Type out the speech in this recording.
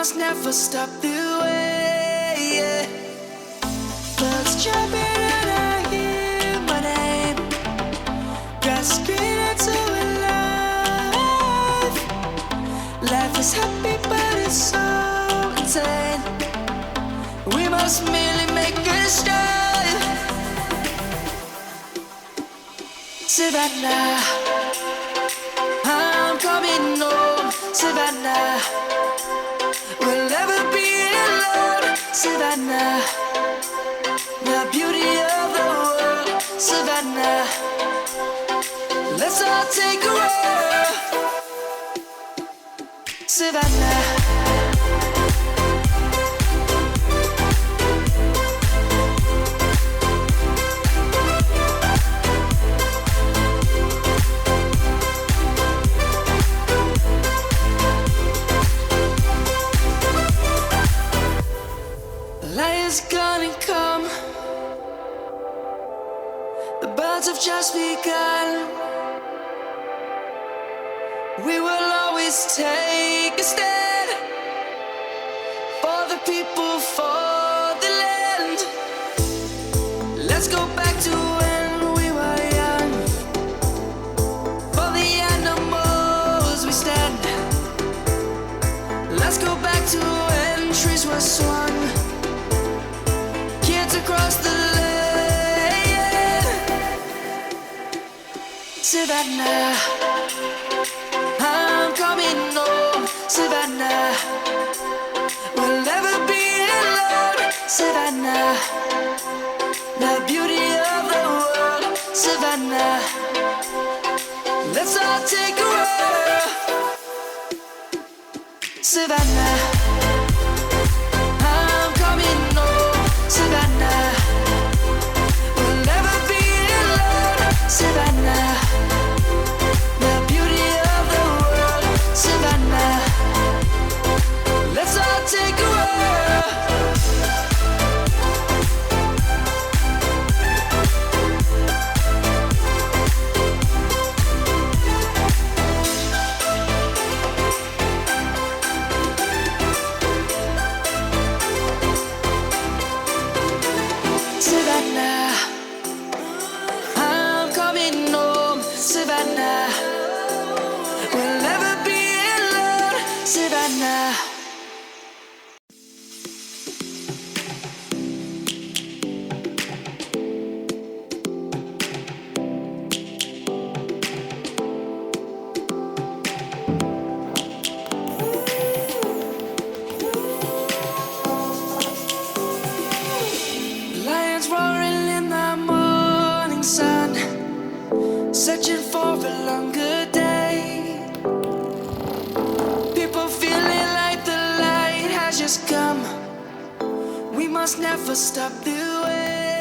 must never stop the way, yeah. Birds jumping and I hear my name, grasping into life. Life is happy but it's so insane. We must merely make a start. Savannah, I'm coming home. Savannah, we'll never be alone. Savannah, the beauty of the world. Savannah, let's all take a walk. Savannah, light is gonna come. The birds have just begun. We will always take a stand for the people, for the land. Let's go back to when we were young. For the animals we stand. Let's go back to when trees were swung. Kids across the land. Savannah, I'm coming home. Savannah, we'll never be alone. Savannah, the beauty of the world. Savannah, let's all take a walk. Savannah, I'm coming home. Savannah, we'll never be alone. Savannah, the beauty of the world. Savannah, let's all take a walk. Savannah, I'm coming home. Savannah, we'll never be alone. Savannah. Lions roaring in the morning sun, searching for a longer day. People feeling like the light has just come. We must never stop the way.